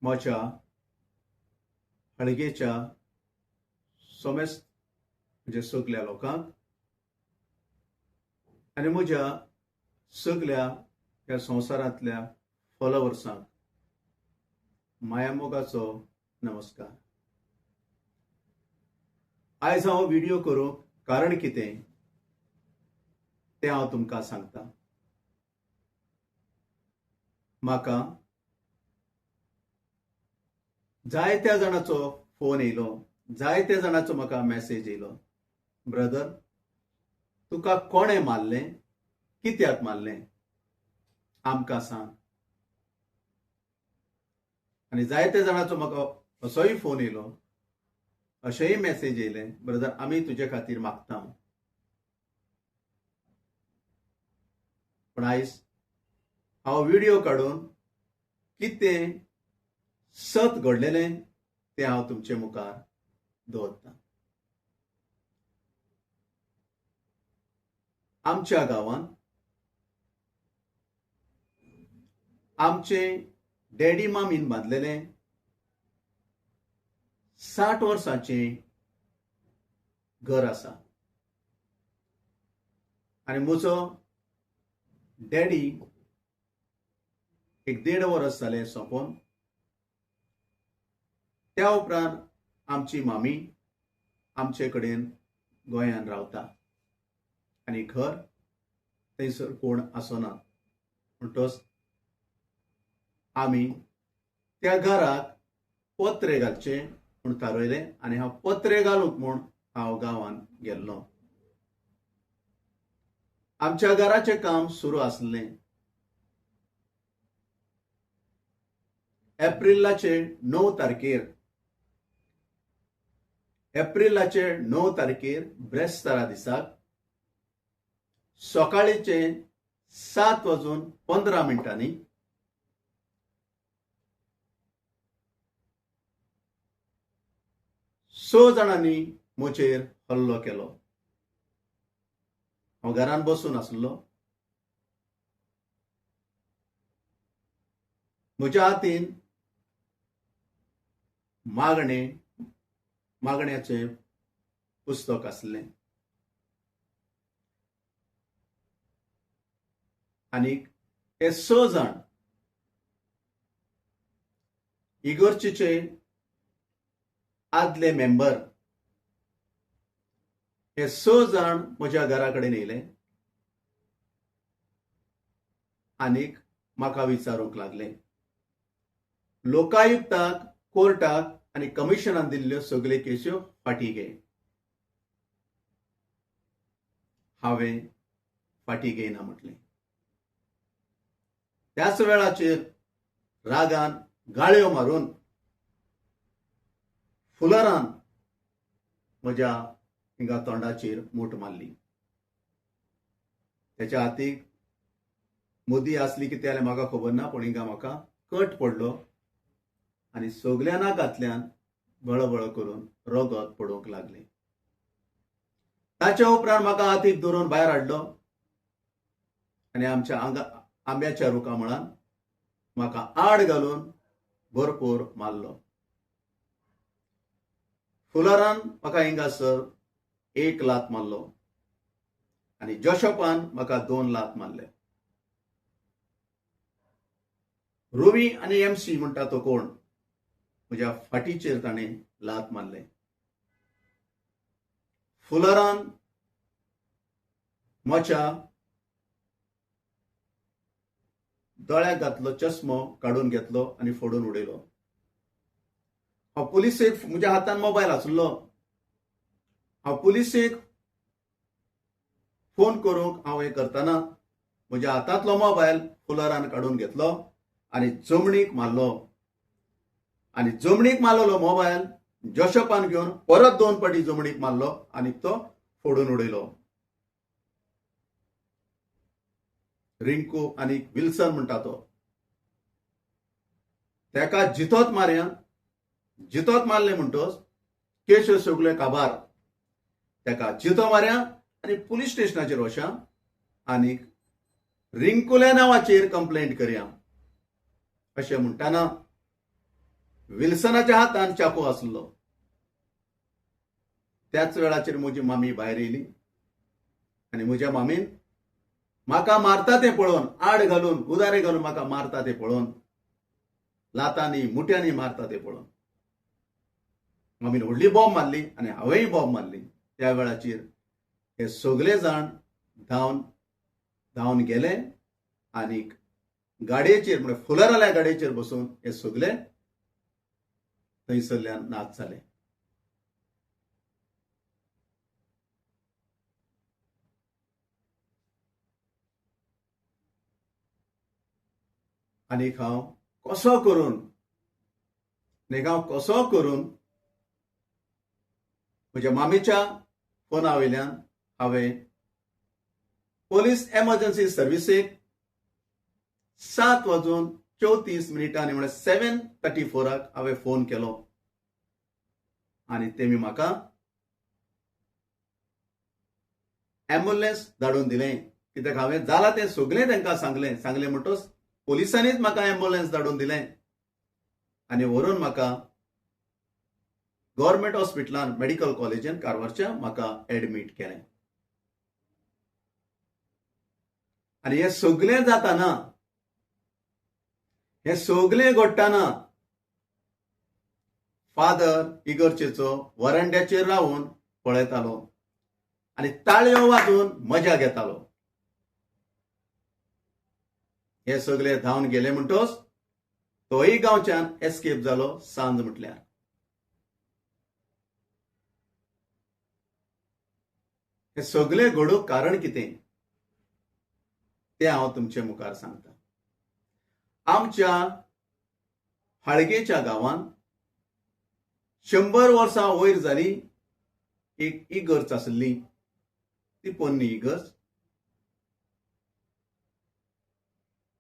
म्हज्या हळगेच्या सोमेस्त म्हणजे सगळ्या लोकांक आनी म्हज्या सगळ्या ह्या संवसारांतल्या फॉलोवर्सांक मायामोगाचो नमस्कार. आयज हांव व्हिडिओ करूंक कारण कितें तें हांव तुमकां सांगतां. म्हाका जायत्या जाणांचो फोन येयलो, जायत्या जाणांचो म्हाका मेसेज येयलो, ब्रदर तुका कोणें मारलें, कित्याक मारलें, आमकां सांग. आनी जायत्या जाणांचो म्हाका असोय फोन येयलो, अशेंय मेसेज येयले, ब्रदर आमी तुजे खातीर मागता. पूण आयज हांव व्हिडिओ काडून कितें सत घडलेलें तें हांव तुमचे मुखार दवरतां. आमच्या गांवांत आमचे डॅडी मामीन बांदलेलें 60 वर्सांचें घर आसा. आनी म्हजो डॅडी एक 1.5 वर्स जालें सोंपोन. त्या उपरांत आमची मामी आमचे कडेन गोंयांत रावता आनी घर थंयसर कोण आसना. म्हणटच आमी त्या घराक पत्रे घालचे म्हूण थारयलें आनी हांव पत्रे घालूंक म्हूण हांव गांवांत गेल्लों. आमच्या घराचें काम सुरू आसलें. एप्रिलाचे 9 तारखेर ब्रेस्तारा दिसाक सकाळीचे 7:15 6 जाणांनी म्हजेर हल्लो केलो. हांव घरान बसून आसलो. म्हज्या हातीन मागण्याचें पुस्तक आसलें आनीक हे 6 जाण इगर्जेचे आदले मेंबर हे 6 जाण म्हज्या घरा कडेन येयले आनीक म्हाका विचारूंक लागले, लोकायुक्ताक, कोर्टाक आनी कमिशनान दिल्ल्यो सगळ्यो केस्यो फाटीं घे. हांवें फाटीं घेयना म्हटलें. त्याच वेळाचेर रागान गाळयो मारून फुलारान म्हज्या हिंगा तोंडाचेर मूठ मारली. त्याच्या हातीक मुदी आसली कितें जाल्यार म्हाका खबर ना, पूण हिंगा म्हाका कट पडलो आनी सगळ्या नाकांतल्यान बळबळ करून रगत पडूंक लागलें. ताच्या उपरांत म्हाका हातीक धरून भायर हाडलो आनी आमच्या आंब्याच्या रुखा मळान म्हाका आड घालून भरपूर मारलो. फुलारान म्हाका हिंगासर 1 लात मारलो आनी जोशपान म्हाका 2 लात मारले. रुवी आनी MC म्हणटा तो कोण, म्हज्या फाटीचेर ताणें लात मारले. फुलारान म्हज्या दोळ्याक घातलो चश्मो काडून घेतलो आनी फोडून उडयलो. हांव पुलिसेक, म्हज्या हातान मोबायल आसलो, हांव पुलिसेक फोन करूंक हांव हें करतना म्हज्या हातांतलो मोबायल फुलारान काडून घेतलो आनी जमणीक मारलो. आनी जमणीक मारलेलो मोबायल जोशपान घेवन परत 2 फावटी जमणीक मारलो आनी तो फोडून उडयलो. रिंकू आनी विल्सन म्हणटा तो, तेका जितोत मारले म्हणटच केश्यो सगळ्यो काबार. तेका जितो मारया आनी पुलीस स्टेशनाचेर वचा आनीक रिंकुल्या नांवाचेर कंप्लेंट करया अशें म्हणटाना विल्सनाच्या हातान चाकू आसलो. त्याच वेळाचेर म्हजी मामी भायर येयली आनी म्हज्या मामीन म्हाका मारता तें पळोवन, आड घालून उदारे घालून म्हाका मारता तें पळोवन, लातांनी मुठ्यांनी मारता तें पळोवन मामीन व्हडली बॉम्ब मारली आनी हांवेंय बॉम्ब मारली. त्या वेळाचेर हे सगळे जाण धांवन गेले आनी गाडयेचेर म्हणजे फुलाराल्या गाडयेचेर बसून हे सगळे थंयसरल्यान नाच जाले. आनीक हांव कसो करून म्हज्या मामीच्या फोना वयल्यान हांवें पोलीस एमर्जन्सी सर्विसेक 7:34 म्हणजे 7:34 हांवें फोन केलो आनी तेमी म्हाका एम्ब्युलन्स धाडून दिलें. कित्याक हांवें जालां तें सगळें तांकां सांगलें म्हणटच पोलिसांनीच म्हाका एम्ब्युलन्स धाडून दिलें आनी व्हरून म्हाका गव्हर्मेंट हॉस्पिटलान मेडिकल कॉलेजीन कारवारच्या म्हाका एडमीट केलें. आनी हें सगळें जाताना, हें सगळें घडटाना फादर इगर्जेचो वरांड्याचेर रावून पळयतालो आनी ताळयो वाजोवन मजा घेतालो. हे सगळे धांवन गेले म्हणटच तोय गांवच्यान एस्केप जालो सांज म्हटल्यार. हे सगळे घडूंक कारण कितें तें हांव तुमचे मुखार सांगता. आमच्या हाळगेच्या गांवांत 100 वर्सां वयर जाली एक इगर्ज आसली, ती पोन्नी इगर्ज.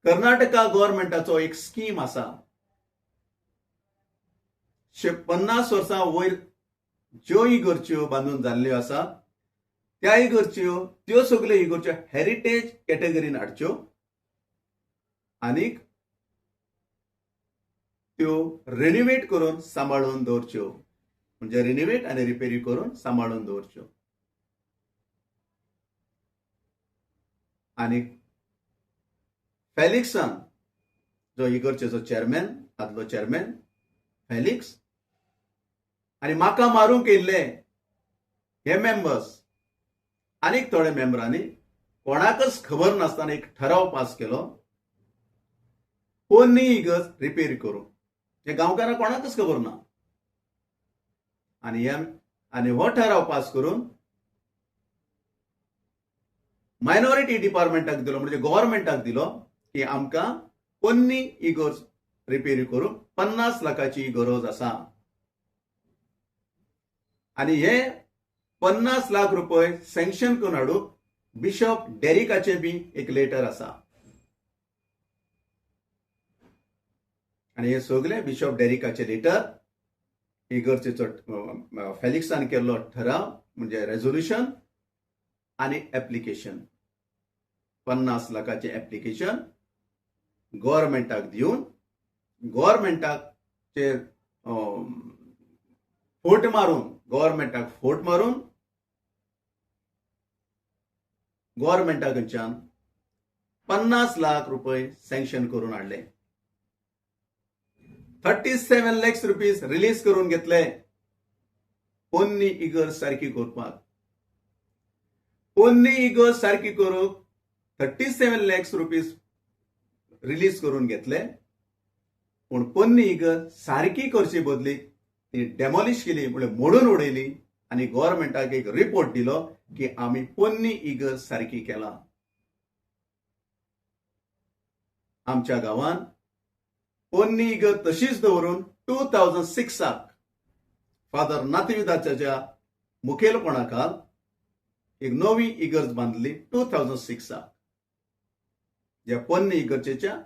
कर्नाटका गव्हर्मेंटाचो एक स्कीम आसा. 50 वर्सां वयर ज्यो इगर्ज्यो बांदून जाल्ल्यो आसा त्या इगर्ज्यो त्यो सगल्यो इगर्ज्यो हेरिटेज कॅटेगरीन हाडच्यो आनीक त्यो रिनोवेट करून सांबाळून दवरच्यो. म्हणजे रिनोवेट आनी रिपेरी करून सांबाळून दवरच्यो. आनी फेलिक्सान जो इगर्जेचो चेअरमॅन, आदलो चेअरमॅन फेलिक्स आनी म्हाका मारूंक येयल्ले हे मेंबर्स आनीक थोड्या मेंबरांनी कोणाकच खबर नासतना एक ठराव पास केलो, पोन्नी इगर्ज रिपेर करूं. हे गांवकारांक कोणाकच खबर ना. आनी हो ठराव पास करून मायनॉरिटी डिपार्टमेंटाक दिलो, म्हणजे गव्हर्मेंटाक दिलो की आमकां पोन्नी इगर्ज रिपेरी करूंक 50 लाखाची गरज आसा. आनी हे 50 लाख रुपये सँक्शन करून हाडूंक बिशप डेरिकाचे बी एक लेटर आसा. आनी हे सगळे बिशप डेरिकाचे लेटर, इगर्जेचो फेलिक्सान केल्लो ठराव म्हणजे रेझोल्युशन आनी एप्लिकेशन, 50 लाखाचे एप्लिकेशन गव्हर्मेंटाक दिवन गव्हर्मेंटाचेर फोट मारून गव्हर्मेंटा कडच्यान 50 लाख रुपये सँक्शन करून हाडले. 37 lakhs रुपीज रिलीज करून घेतले पोन्नी इगर्ज सारकी करपाक. पोन्नी इगर्ज सारकी करूंक 37 lakhs रुपीज रिलीज करून घेतले. पूण पोन्नी इगर्ज सारकी करचे बदली ती डेमॉलिश केली, म्हणजे मोडून उडयली आनी गव्हर्मेंटाक एक रिपोर्ट दिलो की आमी पोन्नी इगर्ज सारकी केला. आमच्या गांवांत पोन्नी इगर्ज तशीच दवरून 2006 फादर नातिविदाच्या मुखेलपणाखाल एक नवी इगर्ज बांदली 2006. ज्या पोन्नी इगर्जेच्या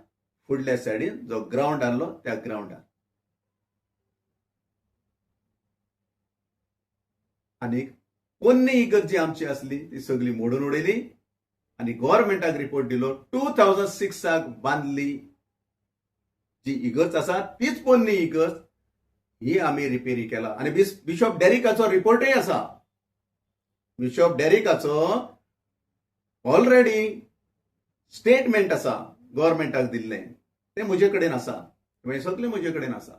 फुडल्या सायडीन जो ग्राउंड आसलो त्या ग्राउंडार. आनी पोन्नी इगर्ज जी आमची आसली ती सगळी मोडून उडयली आनी गव्हर्मेंटाक रिपोर्ट दिलो 2006 बांदली जी इगर्ज आसा तीच पोन्नी इगर्ज ही आम्ही रिपेरी केला. आणि बिशॉप डेरिकाचो रिपोर्टय आसा. बिशॉप डेरिकाचो ऑलरेडी स्टेटमेंट आसा गव्हर्मेंटाक दिल्लें, तें म्हजे कडेन आसा. हे सगळें म्हजे कडेन आसा.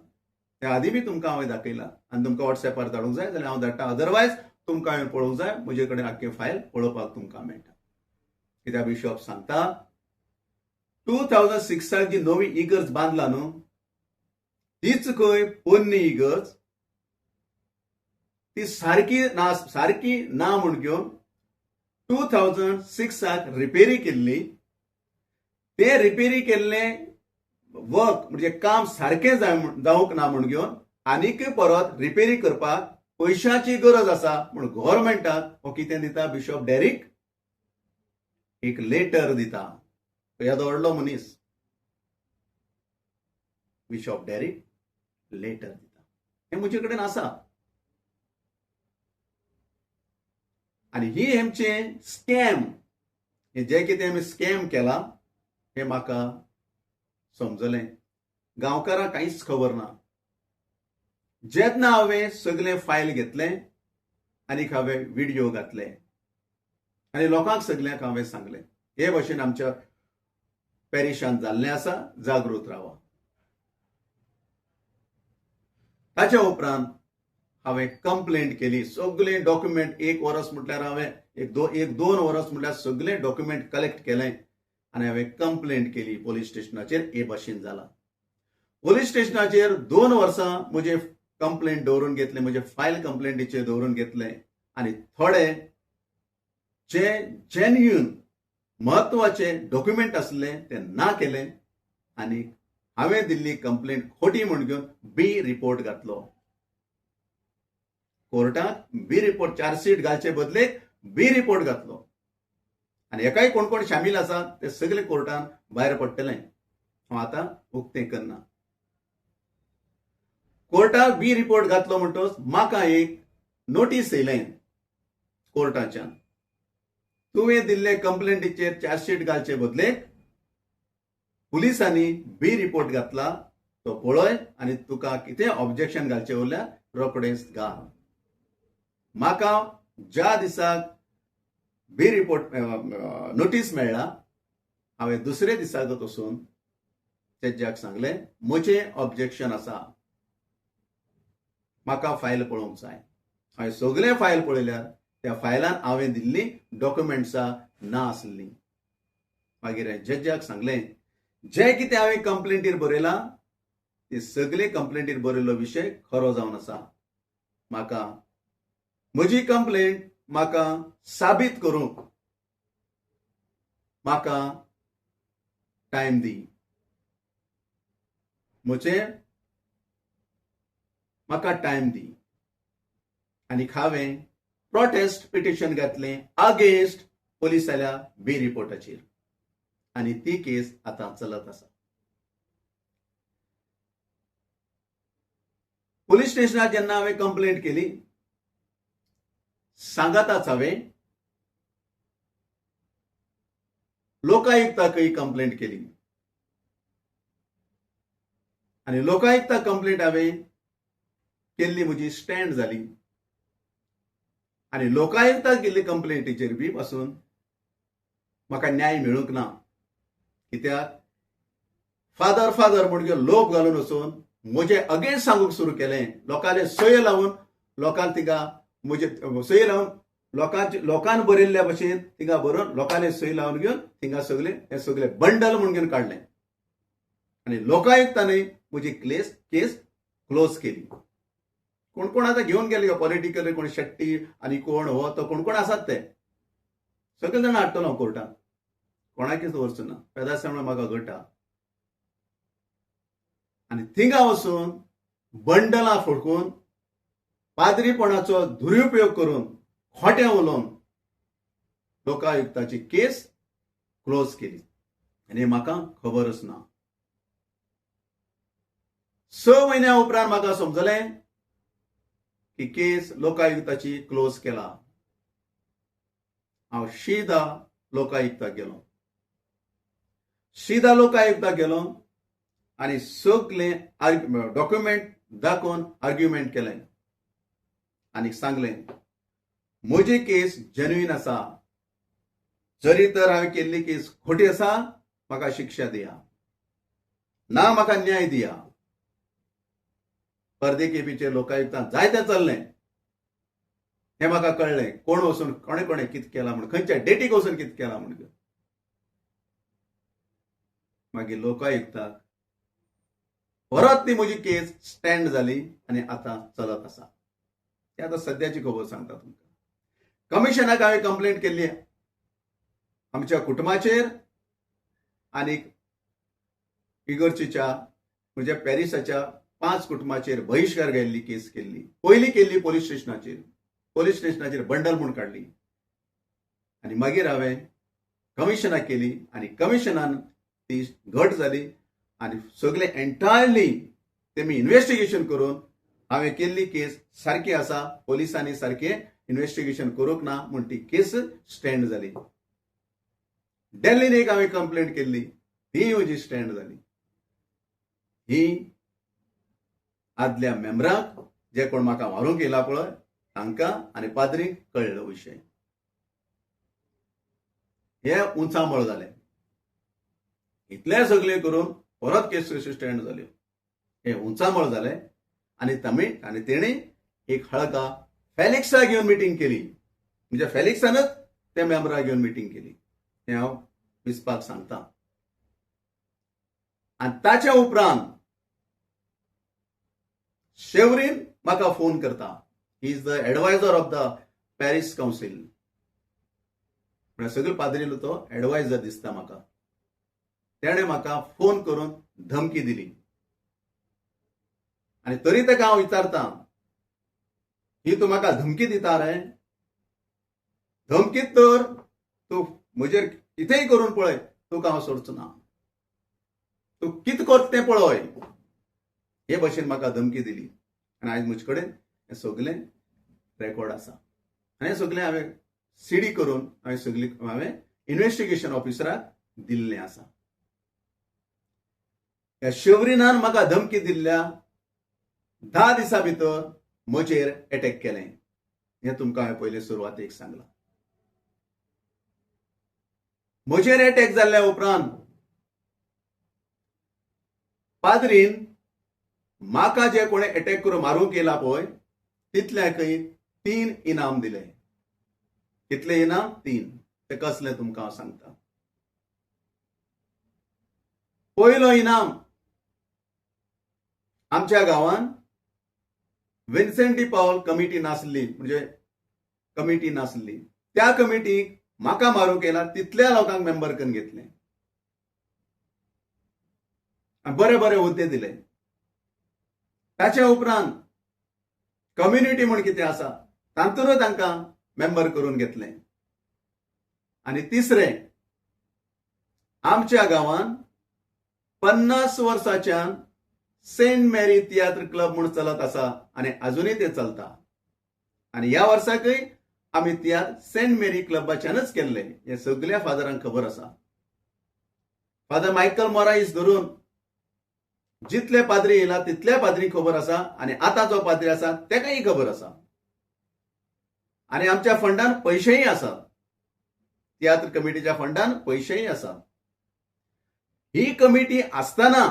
ते आदीं बी तुमकां हांवें दाखयलां आनी तुमकां व्हॉट्सॅपार धाडूंक जाय जाल्यार हांव धाडटा. अदरवायज तुमकां हांवें पळोवंक जाय, म्हजे कडेन आख्खी फायल पळोवपाक तुमकां मेळटा. कित्याक बिशॉप सांगता 2006 जी नवी इगर्ज बांदला न्हू, तीच खंय पोरणी इगर्ज, ती सारकी ना म्हूण घेवन 2006 रिपेरी केल्ली. ते रिपेरी केल्ले वर्क म्हणजे काम सारखें जावंक ना म्हूण घेवन आनीक परत रिपेरी करपाक पयशांची गरज आसा म्हूण गव्हर्मेंटाक हो कितें दिता, बिशॉप डेरिक एक लेटर दिता. येदो व्हडलो मनीस बिशॉप डेरिक लेटर दिता. हे म्हजे कडेन आसा. आनी ही हेमचे स्कॅम, हे जे कितें आमी स्कॅम केला हे म्हाका समजलें. गांवकारांक कांयच खबर ना. जेन्ना हांवें सगळें फायल घेतलें आनीक हांवें व्हिडिओ घातले आनी लोकांक सगळ्यांक हांवें सांगलें हे भशेन आमच्या पॅरिशांत जाल्लें आसा, जागृत रावा. ताच्या उपरांत हांवें कंप्लेंट केली. सगळे डॉक्युमेंट एक वर्स म्हटल्यार हांवें एक दोन वर्स म्हटल्यार सगळे डॉक्युमेंट कलेक्ट केले आनी हांवें कंप्लेंट केली पोलीस स्टेशनाचेर. हे भशेन जाला. पोलीस स्टेशनाचेर 2 वर्सां म्हजे कंप्लेंट दवरून घेतले, म्हजे फायल कंप्लेंटीचेर दवरून घेतले आनी थोडे जे जेन्युइन म्हत्वाचे डॉक्युमेंट आसले ते ना केले आनी हांवें दिल्ली कंप्लेंट खोटी म्हूण घेवन बी रिपोर्ट घातलो. कोर्टाक बी रिपोर्ट, चार्जशीट घालचे बदलेक बी रिपोर्ट घातलो आनी एकाय कोण कोण शामील आसा ते सगळे कोर्टान भायर पडटले. हांव आतां उक्तें करना. कोर्टाक बी रिपोर्ट घातलो म्हणटच म्हाका एक नोटीस येयलें कोर्टाच्यान, तुवें दिल्ले कंप्लेंटीचेर चार्जशीट घालचे बदलेक पुलिसांनी बी रिपोर्ट घातला, तो पळय आनी तुका कितें ऑब्जेक्शन घालचें उरल्यार रोखडेंच घाल. म्हाका ज्या दिसाक बी रिपोर्ट नोटीस मेळ्ळा, हांवें दुसरे दिसाक वचून जजाक सांगलें म्हजें ऑब्जेक्शन आसा, म्हाका फायल पळोवंक जाय. हांवें सगळे फायल पळयल्यार त्या फायलान हांवें दिल्ली डॉक्युमेंट्सां ना आसलीं. मागीर हांवें जजाक सांगलें जे कितें हांवें कंप्लेंटीर बरयलां ते सगळे कंप्लेंटीर बरयल्लो विशय खरो जावन आसा. म्हाका म्हजी कंप्लेंट म्हाका साबीत करूंक म्हाका टायम दी. म्हाका टायम दी. आनी हांवें प्रोटेस्ट पिटिशन घातलें अगेन्स्ट पुलिसाल्या बी रिपोर्टाचेर आनी ती केस आतां चलत आसा. पुलीस स्टेशनार जेन्ना हांवें कंप्लेंट केली, सांगाताच हांवें लोकायुक्ताकय कंप्लेंट केली आनी लोकायुक्ता कंप्लेंट हांवें केल्ली, म्हजी स्टँड जाली आनी लोकायुक्ताक केल्ली कंप्लेंटीचेर बी पासून म्हाका न्याय मेळूंक ना. कित्याक फादर म्हूण घेवन लोक घालून वचून म्हजे अगेन्स्ट सांगूंक सुरू केलें. लोकांले सयो लावून लोकांक थिंगा म्हजे सयो लावून लोकांन बरयल्ल्या भशेन थिंगा बरोवन लोकांले सयो लावन घेवन थिंगा हे सगळे बंडल म्हूण घेवन काडलें आनी लोकायुक्तानय म्हजी केस क्लोज केली. कोण कोण आतां घेवन गेले पॉलिटिकल, कोण शेट्टी आनी कोण हो तो कोण आसात ते सगळे जाण हाडटलो हांव कोर्टात. कोणाकीच दवरचो ना. पेदासां म्हाका घटा आनी थिंगा वचून बंडलां फोडकून पाद्रीपणाचो दुरुपयोग करून खोटें उलोवन लोकायुक्ताची केस क्लोज केली आनी म्हाका खबरच ना. 6 म्हयन्या उपरांत म्हाका समजलें की केस लोकायुक्ताची क्लोज केला. हांव सीधा लोकायुक्ताक गेलो आनी सगळे डॉक्युमेंट दाखोवन आर्ग्युमेंट केलें आनी सांगलें म्हजी केस जेन्युइन आसा, जरी तर हांवें केल्ली केस खोटी आसा म्हाका शिक्षा दिया ना म्हाका न्याय दिया. परदेकेपीचे लोकायुक्तांत जायतें चल्लें हें म्हाका कळ्ळें. कोण वचून कोणे कितें केलां म्हूण, खंयच्या डेटीक वचून कितें केलां म्हूण. मागीर लोकायुक्ताक परत ती म्हजी केस स्टँड जाली आनी आतां चलत आसा. ती आतां सद्याची खबर सांगता तुमकां. कमिशनाक हांवें कंप्लेंट केल्ली आमच्या कुटुंबाचेर आनी इगर्जीच्या म्हणजे पॅरिसाच्या 5 कुटुंबाचेर बहिष्कार घाल्ली केस केल्ली. पयली केल्ली पोलीस स्टेशनाचेर बंडल म्हूण काडली आनी मागीर हांवें कमिशनाक केली आनी कमिशनान ती घट जाली आनी सगळे एंटायरली तेमी इन्व्हेस्टिगेशन करून हांवें केल्ली केस सारकी आसा, पोलिसांनी सारकें इन्व्हेस्टिगेशन करूंक ना म्हूण ती केस स्टँड जाली. दिल्लीन एक हांवें कंप्लेंट केल्ली, ती म्हजी स्टँड जाली. ही आदल्या मेंबराक जे कोण म्हाका मारूंक येयला पळय तांकां आनी पाद्रीक कळ्ळो विशय. हे उंचामळ जालें. इतलें सगळें करून परत केस स्टँड जाल्यो. हे उंचामळ जालें आनी तेणी एक हळका फॅलिक्सा घेवन मिटींग केली. म्हणजे फॅलिक्सानच त्या मेंबराक घेवन मिटींग केली. हें हांव विस्पाक सांगतां. आनी ताच्या उपरांत शेवरीन म्हाका फोन करता. He is the adviser of the Paris council. सगळे पाद्रीलो तो एडवायझर दिसता म्हाका. तेणें म्हाका फोन करून धमकी दिली आनी तरी ताका हांव विचारतां, ही तूं म्हाका धमकी दिता रे? धमकीत तर तूं म्हजेर कितेंय करून पळय, तुका हांव सोडचो ना. तूं कितें करता तें पळय. हे भशेन म्हाका धमकी दिली आनी आयज म्हजे कडेन हें सगळें रेकॉर्ड आसा. आनी हें सगळें हांवें सीडी करून हांवें इन्व्हेस्टिगेशन ऑफिसराक दिल्लें आसा. ह्या शेवरीनान म्हाका धमकी दिल्ल्या 10 दिसां भितर म्हजेर एटॅक केलें. हें तुमकां हांवें पयलीं सुरवातेक सांगलां. म्हजेर एटॅक जाल्ल्या उपरांत पाद्रीन म्हाका जे कोणे एटॅक करून मारूंक येयला पळय तितल्याकय 3 इनाम दिले. कितले इनाम? 3. ते कसले तुमकां हांव सांगता. पयलो इनाम, आमच्या गांवांत विन्सेंट डी पॉल कमिटी नासली, म्हणजे कमिटी नासली. त्या कमिटीक म्हाका मारूंक येयला तितल्या लोकांक मेंबर करून घेतले. बरे बरे हुद्दे दिले. ताच्या उपरांत कम्युनिटी म्हूण कितें आसा तातूंतय तांकां मेंबर करून घेतले. आनी तिसरें, आमच्या गांवांत 50 वर्सांच्यान सेंट मेरी तियात्र क्लब म्हूण चलत आसा आनी अजुनूय ते चलता. आनी ह्या वर्साकय आमी तियात्र सेंट मेरी क्लबाच्यानच केल्ले. हे सगळ्या फादरांक खबर आसा. फादर मायकल मोराईस धरून जितले पाद्री येयला तितल्या पाद्रींक खबर आसा आनी आतां जो पाद्री आसा तेकाय खबर आसा. आनी आमच्या फंडान पयशेय आसात. तियात्र कमिटीच्या फंडान पयशेय आसात. ही कमिटी आसतना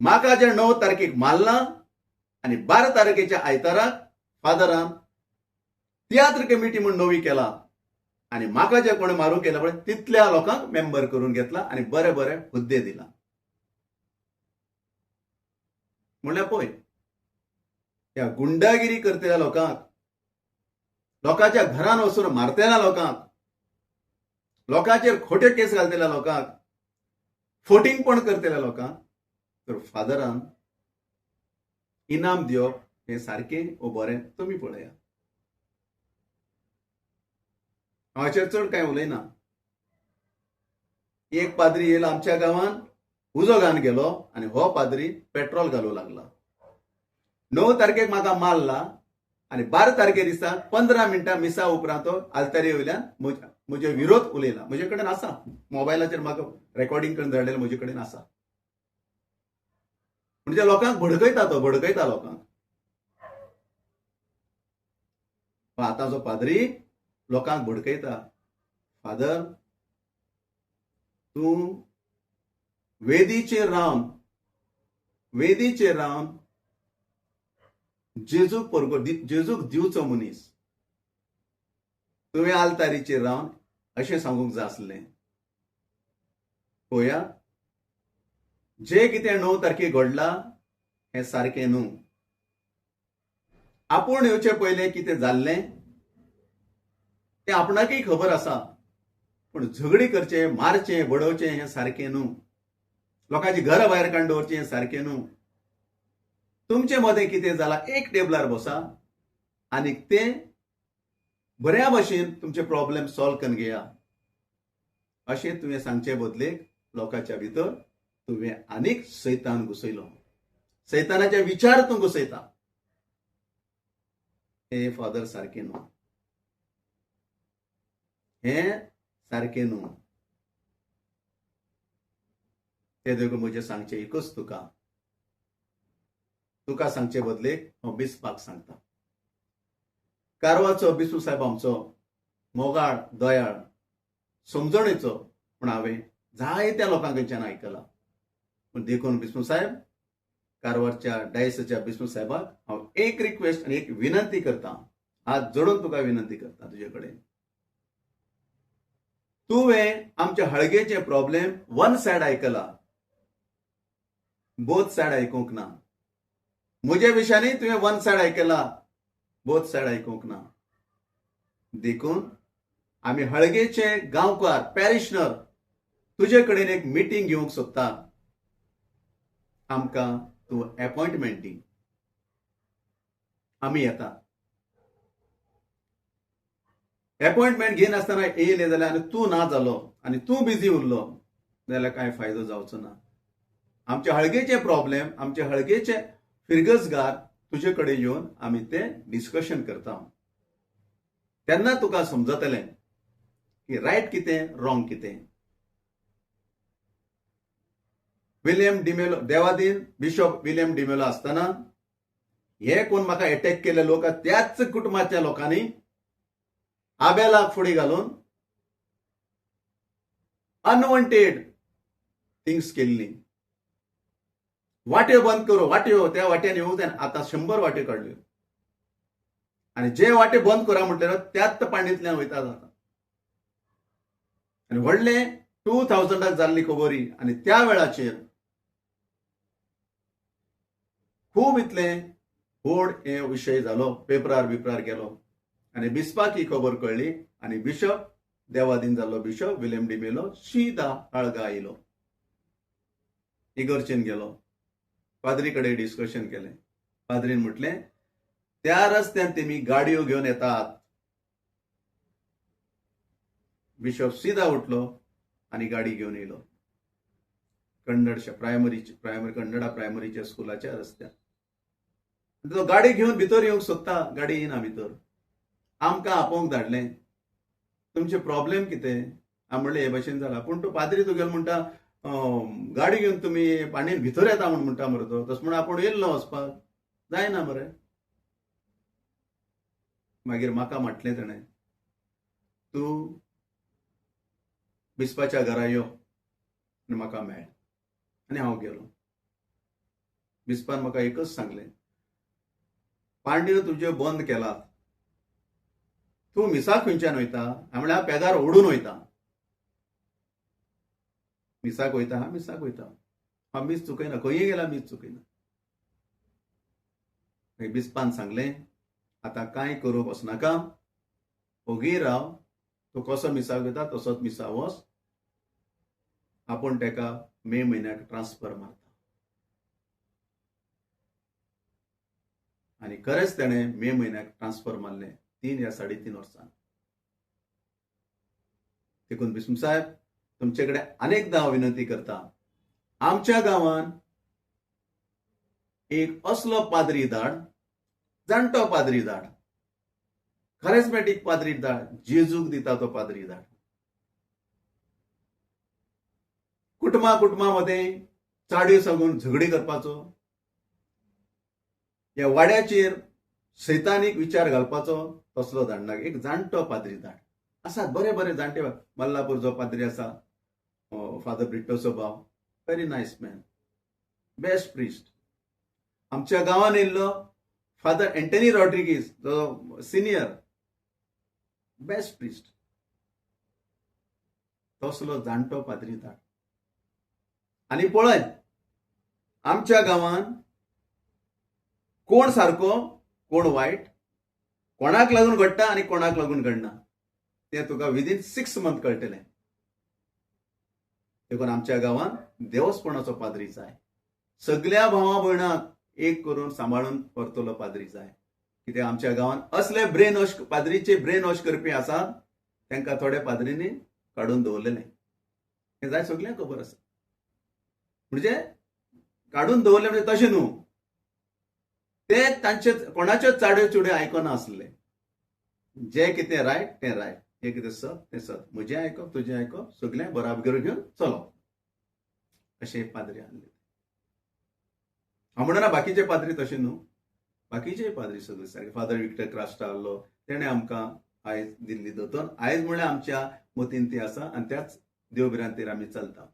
म्हाका जे 9 तारखेक मारला आनी 12 तारखेच्या आयताराक फादरान तियात्र कमिटी म्हूण नवी केला आनी म्हाका जे कोणे मारूंक केला पळय तितल्या लोकांक मेंबर करून घेतला आनी बरे बरे हुद्दे दिला. म्हणल्यार पळय, ह्या गुंडागिरी करतल्या लोकांक, लोकांच्या घरान वचून मारतल्या लोकांक, लोकांचेर खोटे केस घालतल्या लोकांक, फोटिंगपण करतल्या लोकांक तर फादरान इनाम दिवप हें सारकें ओ बरें तुमी पळया. हाचेर चड कांय उलयना. एक पाद्री येयला आमच्या गांवांत, उजो घालन गेलो आनी हो पाद्री पेट्रोल घालूंक लागला. 9 तारखेक म्हाका मारला आनी 12 तारखे दिसा 15 मिनटां मिसा उपरांत तो आल्तारी वयल्यान म्हजे विरोध उलयला. म्हजे कडेन आसा, मोबायलाचेर म्हाका रेकॉर्डिंग करून धाडलेलें म्हजे कडेन आसा. म्हणजे लोकांक भडकयता लोकांक. पण आतांचो पाद्री लोकांक भडकयता. फादर, तूं वेदीचेर रावन जेजूक दिवचो मनीस. तुवें आल्तारीचेर रावन अशें सांगूंक जाय आसलें. पळोवया, जे कितें 9 तारखेक घडलां हें सारकें न्हू. आपूण येवचे पयलें कितें जाल्लें तें आपणाकय खबर आसा. पूण झगडी करचे, मारचे, बडोवचें हें सारकें न्हू. लोकांची घरा भायर काडून दवरचें हें सारकें न्हू. तुमचे मदें कितें जालां एक टेबलार बसा आनी तें बऱ्या भशेन तुमचे प्रॉब्लेम सॉल्व करून घेया. अशें तुवें सांगचे बदलेक लोकांच्या भितर तुवें आनीक सैतान घुसयलो. सैतानाचे विचार तूं घुसयता. हें फादर सारकें न्हू. हें सारकें न्हू. ते देखून म्हजें सांगचें एकूच तुका सांगचे बदलेक हांव बिस्पाक सांगता. कारवारचो बिस्पू साहेब आमचो मोगाळ, दयाळ, समजणेचो. पूण हांवें जायत्या लोकां कडच्यान आयकलां. पूण देखून बिस्पू साहेब, कारवारच्या डायसच्या बिस्पू साहेबाक हांव एक रिक्वेस्ट आनी एक विनंती करतां. हात जोडून तुका विनंती करता तुजे कडेन. तुवें आमच्या हळगेचे प्रॉब्लेम वन सायड आयकला, बोथ सायड आयकूंक ना. म्हज्या विशयानी तुवें वन सायड आयकला, बोथ सायड आयकूंक ना. देखून आमी हळगेचे गांवकार, पॅरिशनर तुजे कडेन एक मिटींग घेवंक सोदता. आमकां तूं अपॉइंटमेंट दी. आमी येता. अपॉइंटमेंट घेनासतना येयले जाल्यार आनी तूं ना जालो आनी तूं बिजी उरलो जाल्यार कांय फायदो जावचो ना. आमचे हळगेचे प्रॉब्लेम, आमचे हळगेचे फिरगसगार तुजे कडेन येवन आमी ते डिस्कशन करता. तेन्ना तुका समजतलें की रायट कितें, रॉंग कितें. William D'Mello, Devadin bishop William D'Mello आसतना हे कोण म्हाका अटॅक केले लोक, त्याच कुटुंबाच्या लोकांनी आबेलाक फुडें घालून अनवॉन्टेड थिंग्स केल्ली. वाट्यो बंद करो, वाट्यो त्या वाट्यान येवंक जायना. आतां 100 वाट्यो काडल्यो आनी जे वाटे बंद करा म्हटल्यार त्याच पाणींतल्यान वयता जाता. आनी व्हडले 2000 जाल्ली खबरी. आनी त्या वेळाचेर खूब इतले व्हड हे विशय जालो, पेपरार गेलो आनी बिस्पाक ही खबर कळ्ळी. आनी बिशप, देवादीन जाल्लो बिशप विलियम डिमेलो सीदा आळगा येयलो. इगर्जेन गेलो. पाद्री कडेन डिस्कशन केलें. पाद्रीन म्हटलें त्या रस्त्यान तेमी गाडयो घेवन येतात. बिशप सीदा उठलो आनी गाडी घेवन येयलो कन्नडच्या कन्नडा प्रायमरीच्या स्कुलाच्या रस्त्यार. तो गाडी घेवन भितर येवंक सोदता, गाडी येना भितर. आमकां आपोवंक धाडलें, तुमचे प्रॉब्लेम कितें. हांव म्हणलें हे भशेन जाला. पूण तो पाद्री तुगेलो म्हणटा गाडी घेवन तुमी पाणयेन भितर येता म्हणटा मरे तो. तस म्हण आपूण येयल्लो वचपाक, जायना मरे. मागीर म्हाका म्हटलें ताणें, तूं बिस्पाच्या घरा यो आनी म्हाका मेळ. आनी हांव गेलो. बिस्पान म्हाका एकच सांगलें, पांड्यो तुज्यो बंद केलात, तूं मिसाक खंयच्यान वयता. हांवें म्हणलें हांव पेगार ओडून वयता. मिसाक वयता हांव मीस चुकयना, खंयय गेला मीस चुकयना. बिस्पान सांगलें, आतां कांय करूंक वचनाका, ओगी राव. तूं कसो मिसाक वयता तसोच मिसा वच. आपूण तेका मे म्हयन्याक ट्रान्सफर मारता. आनी खरेंच तेणें मे म्हयन्याक ट्रान्सफर मारलें 3 या 3.5 वर्सां. देखून बिस्पू साहेब, तुमचे कडेन अनेकदां हांव विनंती करता, आमच्या गांवांत एक असलो पाद्री धाड, जाणटो पाद्री धाड, खरेस्मेटीक पाद्री धाड, जेजूक दिता तो पाद्री धाड. कुटुंबां मध्ये चाडयो सांगून झगडी करपाचो ह्या वाड्याचेर सैतानीक विचार घालपाचो तसलो धाडनाक एक जाणटो पाद्री धाड. आसात बरे बरे जाणटे मल्लापूरचो पाद्री आसा, फादर ब्रिट्टोचो भाव, very nice man, best priest. आमच्या गांवान येयल्लो फादर एंटनी रॉड्रिगीस जो सिनियर, बेस्ट प्रिस्ट. तसलो जाणटो पाद्री धाड. आनी पळय, आमच्या गांवान कोण सारको कोण वायट, कोणाक लागून घडटा आनी कोणाक लागून घडना तें तुका विदीन 6 मंथ कळटलें. देखून आमच्या गांवान देवस्पणाचो पाद्री जाय. सगळ्या भावा भयणांक एक करून सांबाळून व्हरतलो पाद्री जाय. कित्याक आमच्या गांवान असले ब्रेन वॉश, पाद्रीचे ब्रेन वॉश करपी आसात, तांकां थोड्या पाद्रींनी काडून दवरलेलें. हें जाय सगळ्यांक खबर आसा. म्हणजे काडून दवरले म्हणजे तशें न्हू, ते तांचे कोणाच्योच चाड्यो चुड्यो आयकना आसले. जे कितें रायट तें रायट, जें कितें सत तें सत, म्हजें आयकप तुजें आयकप, सगळें बराबर घेवन चलप, अशें पाद्री आसले. हांव म्हणना बाकीचे पाद्री तशें न्हू, बाकीचे पाद्री सगळे सारके. फादर विक्टर क्रास्टा आहलो, तेणें आमकां आयज दिल्ली दोतोर. आयज म्हळ्यार आमच्या मतीन ती आसा आनी त्याच देवबिरांचेर आमी चलता.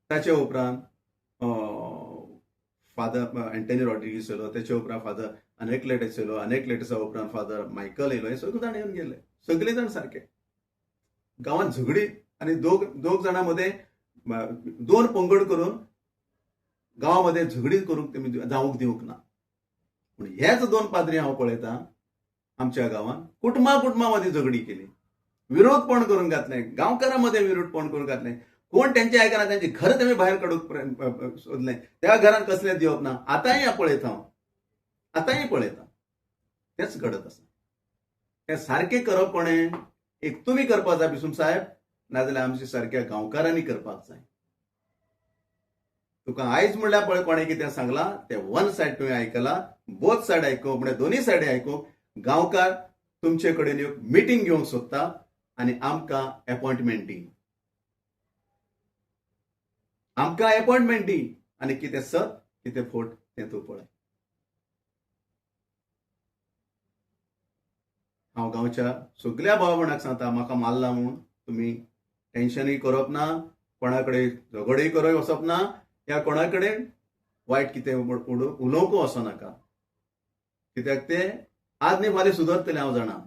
ताचे उपरांत फादर एंटनी रॉड्रिगीस येयलो, त्याचे उपरांत फादर अनेक्लेटस येयलो, अनेक्लेटसा उपरांत फादर मायकल येयलो. हे सगळे जाण येवन गेले, सगळे जाण सारके. गांवांत झगडी आनी दोग जाणां मध्ये 2 पंगड करून गांवांमध्ये झगडी करूंक तेमी जावंक दिवंक ना. पूण हेच 2 पाद्री हांव पळयतां आमच्या गांवांत कुटुंबा मदीं झगडी केली, विरोधपण करून घातले, गांवकारां मध्ये विरोधपण करून घातले. कोण त्यांचे आयकना, त्यांचे घर तेमी भायर काडूंक सोदले. त्या घरान कसलें दिवप ना. आतांय पळयता हांव, आतांय पळयता तेच घडत आसा. तें सारकें करपणे एक तुमी करपाक जाय बिसून साहेब, नाजाल्यार आमच्या सारक्या गांवकारांनी करपाक जाय. तुका आयज म्हणल्यार पळय कोणें कितें सांगलां तें वन सायड तुवें आयकलां, बोथ सायड आयकूंक म्हणजे दोनी सायडी आयकूंक. गांवकार तुमचे कडेन एक मिटींग घेवंक सोदता आनी आमकां अपॉइंटमेंट दी, आमकां अपॉइंटमेंट दी, आनी कितें सत कितें फोट तें तूं पळय. हांव गांवच्या सगळ्या भावा भयणांक सांगता, म्हाका मारला म्हूण तुमी टेन्शनूय करप ना, कोणा कडेन झगडूय करप वचप ना, या कोणा कडेन वायट कितें उलोवंक वचनाका. कित्याक ते आज न्ही फाल्यां सुदरतले. हांव जाणा,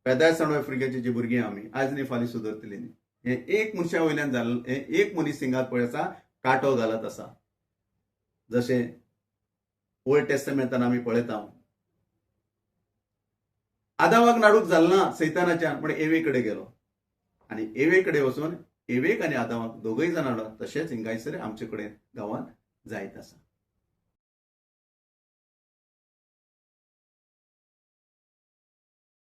पेदाय आफ्रिकेची जी भुरगीं आमी आज न्ही फाल्यां सुदरतली न्ही. हे एक मनशा वयल्यान जाल्लें, हे एक मनीस हिंगात पळय आसा कांटो घालत आसा. जशें ओल्ड टेस्टमेंटान आमी पळयता, आदामाक नाडूक जालना सैतानाच्यान, पण एवे कडेन गेलो आनी एवे कडेन वचून एवेक आनी आदामाक दोगूय जाण हाडलो. तशेंच हिंगासर आमचे कडेन गांवांत जायत आसा.